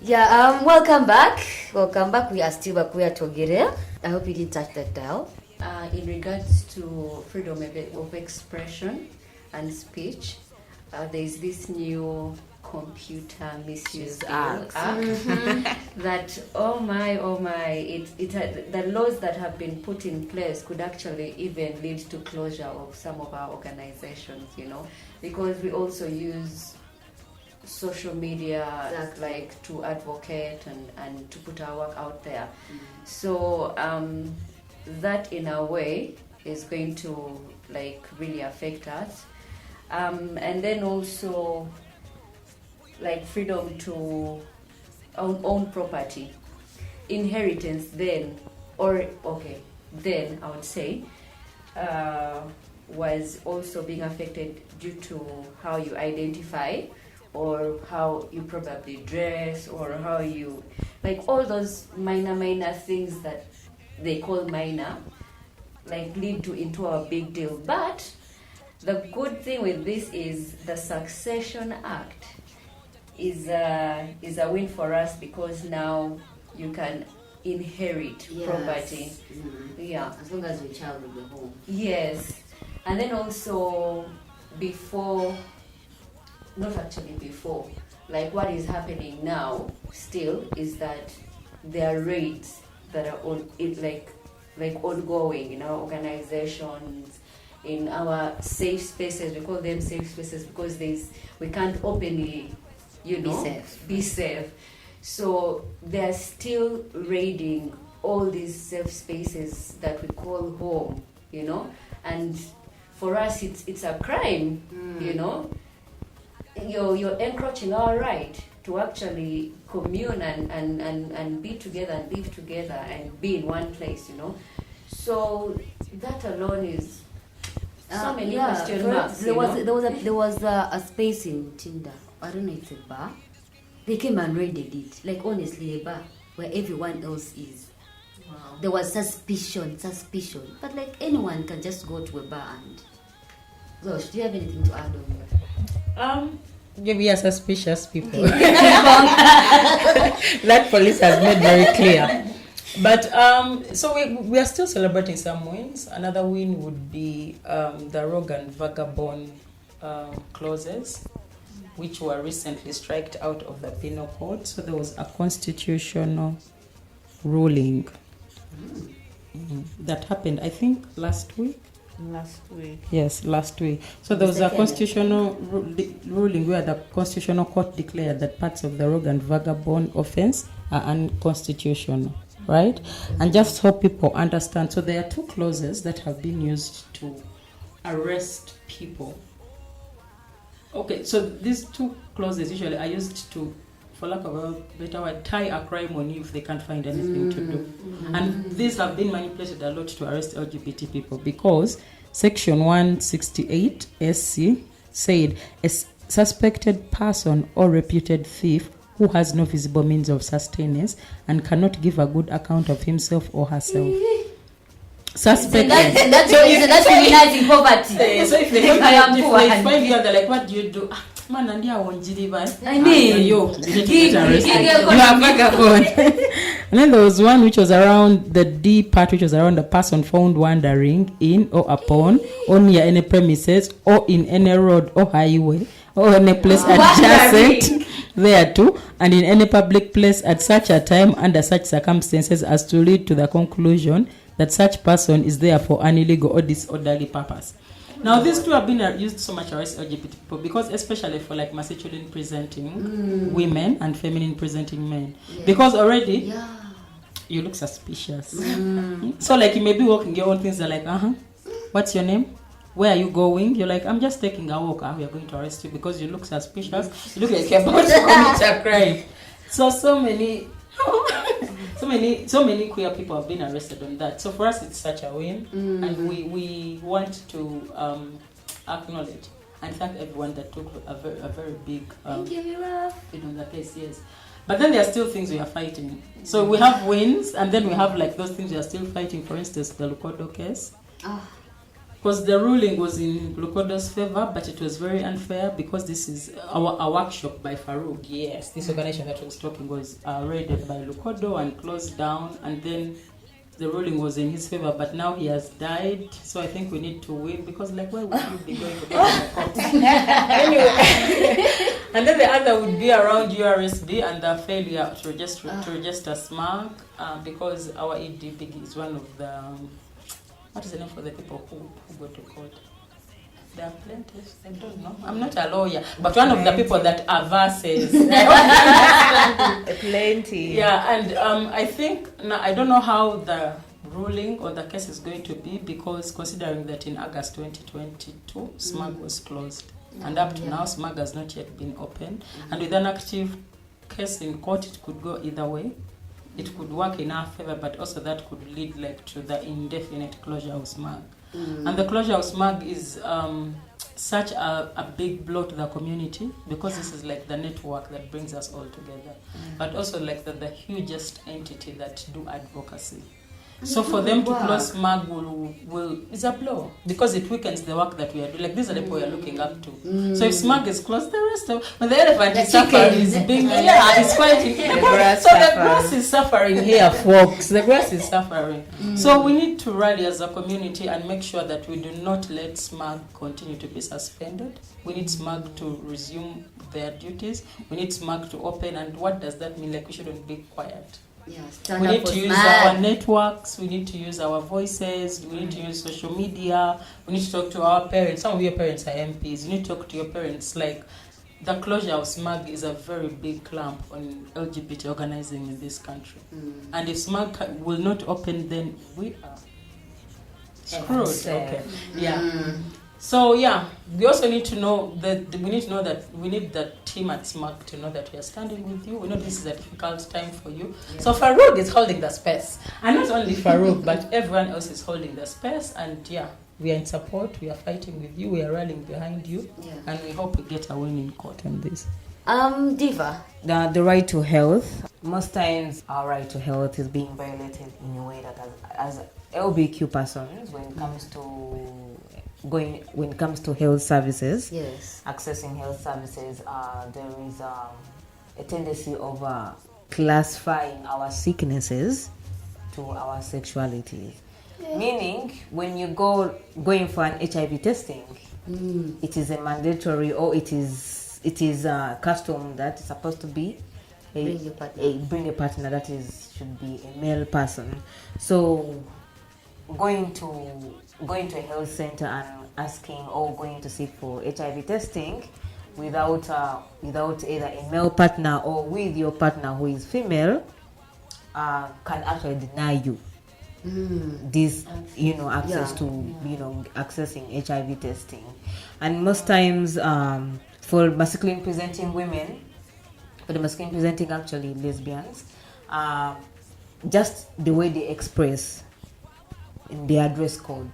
Yeah, welcome back. Welcome back. We are still back. We are together. I hope you didn't touch that dial. In regards to freedom of expression and speech, there is this new computer misuse act that oh my the laws that have been put in place could actually even lead to closure of some of our organizations, because we also use social media like to advocate and to put our work out there. So that in a way is going to like really affect us, and then also like freedom to own property, inheritance. Then I would say was also being affected due to how you identify or how you probably dress or how you like all those minor things that they call minor like lead to into a big deal. But the good thing with this is the Succession Act is a win for us, because now you can inherit property. Yeah, as long as your child will be home. Yes, and then also before, like what is happening now still is that there are raids that are ongoing in our organizations, in our safe spaces. We call them safe spaces because we can't openly be safe. So they're still raiding all these safe spaces that we call home, and for us it's a crime. You're encroaching our right to actually commune and be together and live together and be in one place, So that alone is so many question marks. There was a space in Tinder. I don't know, it's a bar. They came and raided it. Like honestly, a bar where everyone else is. Wow. There was suspicion. But like anyone can just go to a bar and. Gosh, do you have anything to add on that? We are suspicious people. That police has made very clear. But so we are still celebrating some wins. Another win would be the rogue and vagabond clauses, which were recently struck out of the penal code. So there was a constitutional ruling that happened, I think, last week. Yes, last week. So there was a constitutional ruling where the Constitutional Court declared that parts of the rogue and vagabond offense are unconstitutional, right? And just so people understand, so there are two clauses that have been used to arrest people. Okay, so these two clauses usually are used to, for lack of a better word, tie a crime on you if they can't find anything to do. And these have been manipulated a lot to arrest LGBT people, because Section 168 SC said a suspected person or reputed thief who has no visible means of sustenance and cannot give a good account of himself or herself. Suspected. That's criminalizing poverty. So if they find you, they're like, what do you do? Man, and you are I mean, you are vagabond. And then there was one which was around the D part, which was around the person found wandering in or upon or near any premises or in any road or highway or any place adjacent thereto, and in any public place at such a time under such circumstances as to lead to the conclusion that such person is there for an illegal or disorderly purpose. Now, these two have been used so much against LGBT people, because especially for like masculine presenting women and feminine presenting men. Yeah. Because already you look suspicious. So like you may be walking your own things, are like, what's your name? Where are you going? You're like, I'm just taking a walk. We are going to arrest you because you look suspicious. You look like you're about to commit a crime. So many queer people have been arrested on that. So for us, it's such a win, and we want to acknowledge and thank everyone that took a very big bit on the case. Yes, but then there are still things we are fighting. So we have wins, and then we have like those things we are still fighting. For instance, the Lukodo case. because the ruling was in Lukodo's favor, but it was very unfair because this is a workshop by FARUG. Yes, this organization that was talking was raided by Lukodo and closed down, and then the ruling was in his favor, but now he has died, so I think we need to win, because like, why would you be going to the court? Anyway, and then the other would be around URSB and the failure to register SMAG, because our EDB is one of the, what is the name for the people who go to court? There are plaintiffs, I don't know. I'm not a lawyer, but one of the people that are verses. Plenty. Yeah, and I think, now I don't know how the ruling or the case is going to be, because considering that in August 2022, SMAG was closed. And up to now, SMAG has not yet been opened. And with an active case in court, it could go either way. It could work in our favor, but also that could lead like to the indefinite closure of SMAG. And the closure of SMAG is such a big blow to the community, because this is like the network that brings us all together, but also like the hugest entity that do advocacy. So for them to close SMAG is a blow, because it weakens the work that we are doing. Like, these are the people we are looking up to. So if SMAG is closed, the rest of when the elephant is suffering, is being is fighting. So the grass is suffering here, folks. The grass is suffering. So we need to rally as a community and make sure that we do not let SMAG continue to be suspended. We need SMAG to resume their duties. We need SMAG to open. And what does that mean? Like, we shouldn't be quiet. Yeah, we need to use our networks, we need to use our voices, we need to use social media, we need to talk to our parents. Some of your parents are MPs. You need to talk to your parents. Like, the closure of SMAG is a very big clamp on LGBT organizing in this country. And if SMAG will not open, then we are screwed. Okay. Yeah. So yeah, we also need to know that we need the team at SMAG to know that we are standing with you. We know this is a difficult time for you. Yeah. So FARUG is holding the space, and not only FARUG, but everyone else is holding the space. And yeah, we are in support. We are fighting with you. We are rallying behind you, and we hope we get a win in court on this. Diva, the right to health. Most times, our right to health is being violated in a way that, as LBQ persons, when it comes to health services, accessing health services, there is a tendency of classifying our sicknesses to our sexualities. Meaning, when you going for an HIV testing, it is a mandatory, or it is a custom that is supposed to be bring a partner that should be a male person. So going to a health center and asking or going to seek for HIV testing without either a male partner or with your partner who is female can actually deny you this access to accessing HIV testing. And most times for masculine presenting women, for the masculine presenting actually lesbians, just the way they express in their dress code,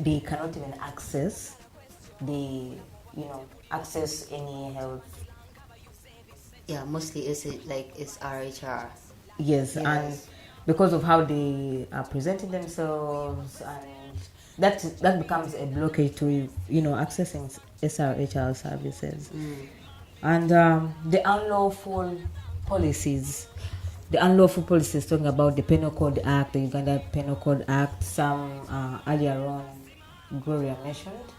they cannot even access any health. Yeah, mostly it's RHR. Yes, and because of how they are presenting themselves, and that becomes a blockage to accessing SRHR services. And the unlawful policies talking about the Penal Code Act, the Uganda Penal Code Act. Some earlier on, Gloria mentioned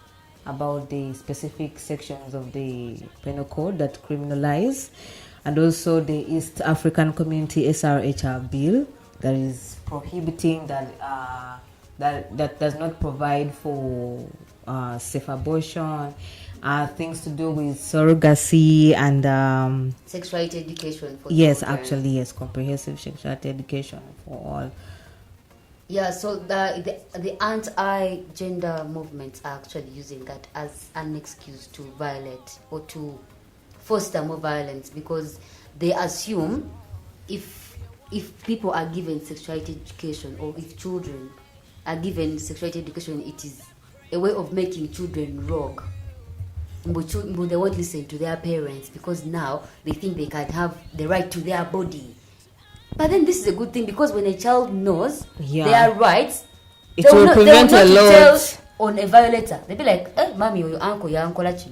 about the specific sections of the Penal Code that criminalize, and also the East African Community SRHR bill that is prohibiting that does not provide for safe abortion, things to do with surrogacy and sexuality education for children. Comprehensive sexuality education for all. Yeah, so the anti-gender movements are actually using that as an excuse to violate or to foster more violence, because they assume if people are given sexuality education, or if children are given sexuality education, it is a way of making children rogue. But they won't listen to their parents, because now they think they can have the right to their body. But then this is a good thing, because when a child knows their rights, it will prevent a lot. On a violator, they'll be like, mommy or your uncle, but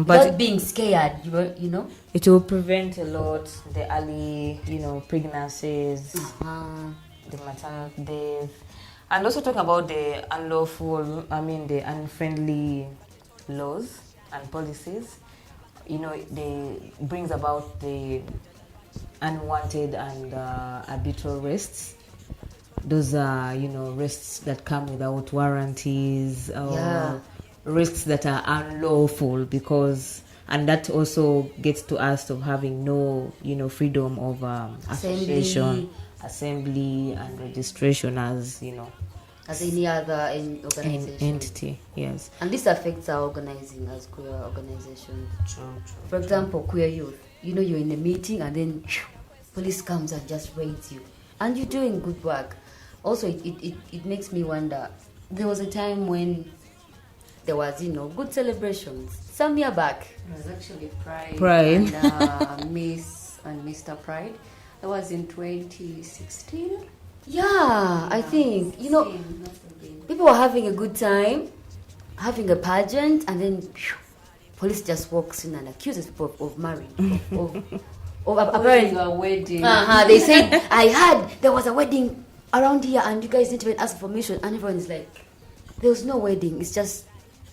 without being scared, you know. It will prevent a lot the early, pregnancies, the maternal death, and also talk about the the unfriendly laws and policies. They brings about the unwanted and arbitrary arrests. Those are, arrests that come without warranties, or arrests that are unlawful and that also gets to us of having no, freedom of association, assembly, and registration as any other organization. Entity, yes. And this affects our organizing as queer organizations. True. For example, queer youth. You're in a meeting and then police comes and just raids you. And you're doing good work. Also, it makes me wonder. There was a time when there was, good celebrations. Some year back. It was actually Pride. And Miss and Mr. Pride. That was in 2016. Yeah, I think, people were having a good time, having a pageant, and then police just walks in and accuses people of marrying, of apparently a wedding. They said, I heard there was a wedding around here and you guys didn't even ask for permission, and everyone is like, there was no wedding, it's just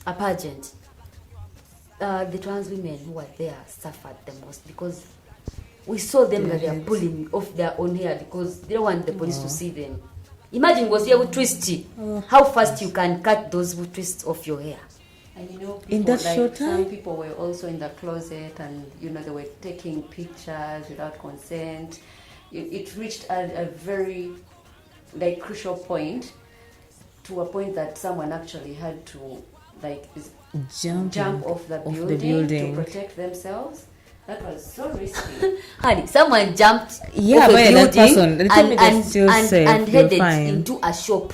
a pageant. The trans women who were there suffered the most because we saw them that they are pulling off their own hair because they don't want the police to see them. Imagine was here with twisty. How fast you can cut those who twist off your hair. And people, in that short time, some people were also in the closet and they were taking pictures without consent. It reached a very crucial point, to a point that someone actually had to jump off the building to protect themselves. That was so risky. Honey, someone jumped off a that building person, and headed into a shop.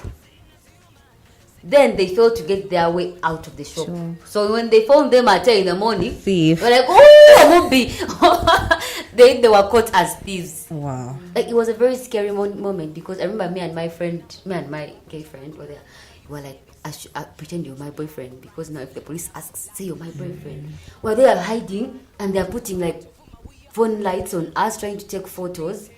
Then they failed to get their way out of the shop. Sure. So when they found them at 10 in the morning, thief. They were like, oh, movie. They were caught as thieves. Wow. It was a very scary moment because I remember me and my gay friend were there. We were like, I pretend you're my boyfriend because now if the police asks, say you're my boyfriend. Well, they are hiding and they're putting phone lights on us, trying to take photos.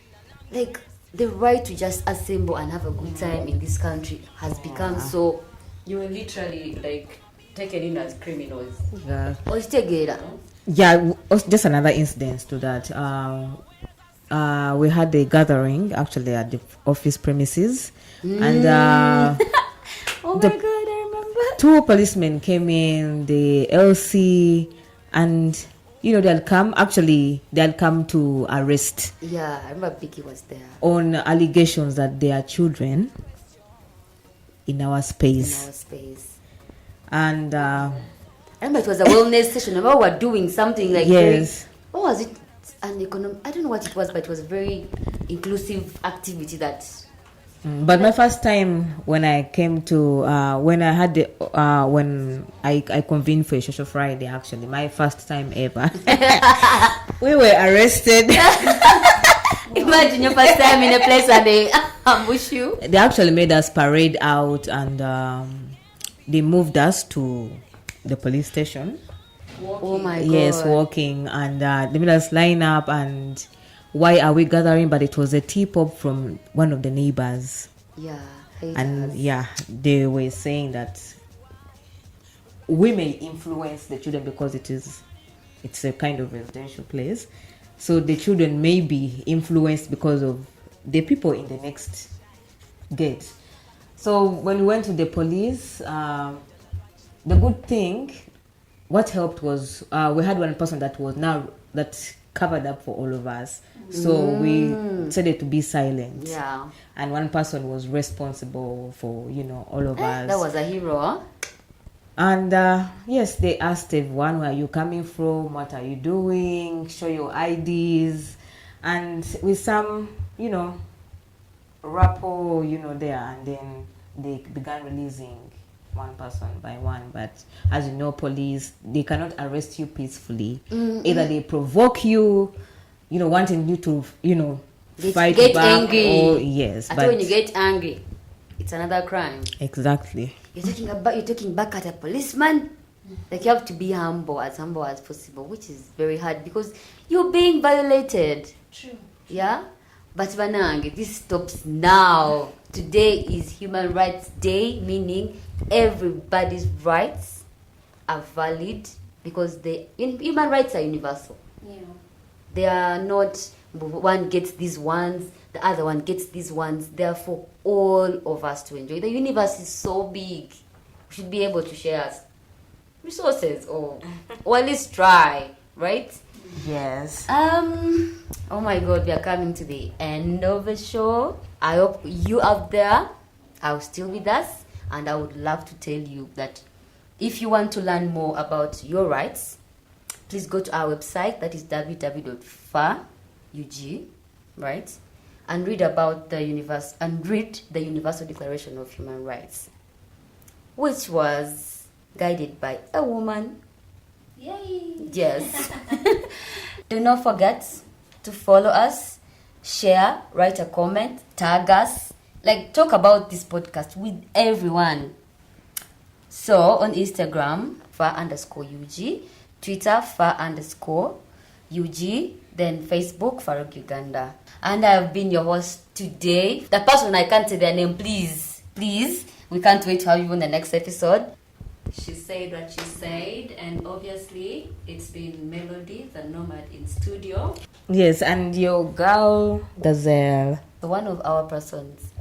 The right to just assemble and have a good time in this country has become so. You were literally taken in as criminals. Yeah. Yeah, just another incident to that. We had a gathering actually at the office premises, and oh my God, I remember. 2 policemen came in, the LC, and they'll come to arrest. Yeah, I remember Vicky was there. On allegations that they are children in our space. And I remember it was a wellness session. I remember we were doing something yes. What was it? I don't know what it was, but it was a very inclusive activity that. But my first time when I came to when I convened for a social Friday, actually my first time ever, we were arrested. Imagine your first time in a place and they ambush you. They actually made us parade out and they moved us to the police station. Walking. Oh my God. Yes, walking, and they made us line up. And why are we gathering? But it was a tip-off from one of the neighbors. Yeah. And they were saying that we may influence the children because it's a kind of residential place. So the children may be influenced because of the people in the next gate. So when we went to the police, the good thing, what helped was we had one person that covered up for all of us. So we decided to be silent. Yeah. And one person was responsible for, all of us. That was a hero, huh? And yes, they asked everyone, where are you coming from? What are you doing? Show your IDs. And with some, rapport, there. And then they began releasing one person by one. But as you know, police, they cannot arrest you peacefully. Mm-hmm. Either they provoke you, wanting you to, fight get back. angry. Or, yes. But when you get angry, it's another crime. Exactly. You're talking back at a policeman. Like, you have to be humble as possible, which is very hard because you're being violated. True. Yeah? But Vanang, this stops now. Today is Human Rights Day, meaning everybody's rights are valid because human rights are universal. Yeah. They are not one gets these ones, the other one gets these ones. They are for all of us to enjoy. The universe is so big. We should be able to share resources or at least try, right? Yes. Oh my God, we are coming to the end of the show. I hope you out there are still with us, and I would love to tell you that if you want to learn more about your rights, please go to our website, that is www.farug, right? And read about the Universal Declaration of Human Rights, which was guided by a woman. Yay! Yes. Do not forget to follow us, share, write a comment, tag us, talk about this podcast with everyone. So on Instagram, _UG, Twitter, _UG, then Facebook, Farug Uganda. And I have been your host today. The person, I can't say their name, please. We can't wait to have you on the next episode. She said what she said, and obviously it's been Melody, the nomad in studio. Yes, and your girl, Gazelle. One of our persons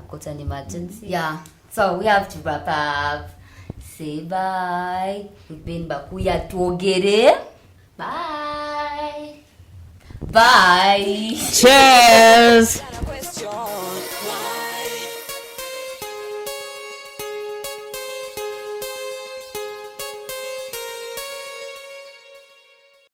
got an emergency. Yeah, so we have to wrap up. Say bye. We've been Bakuya Togere. Bye. Bye. Cheers.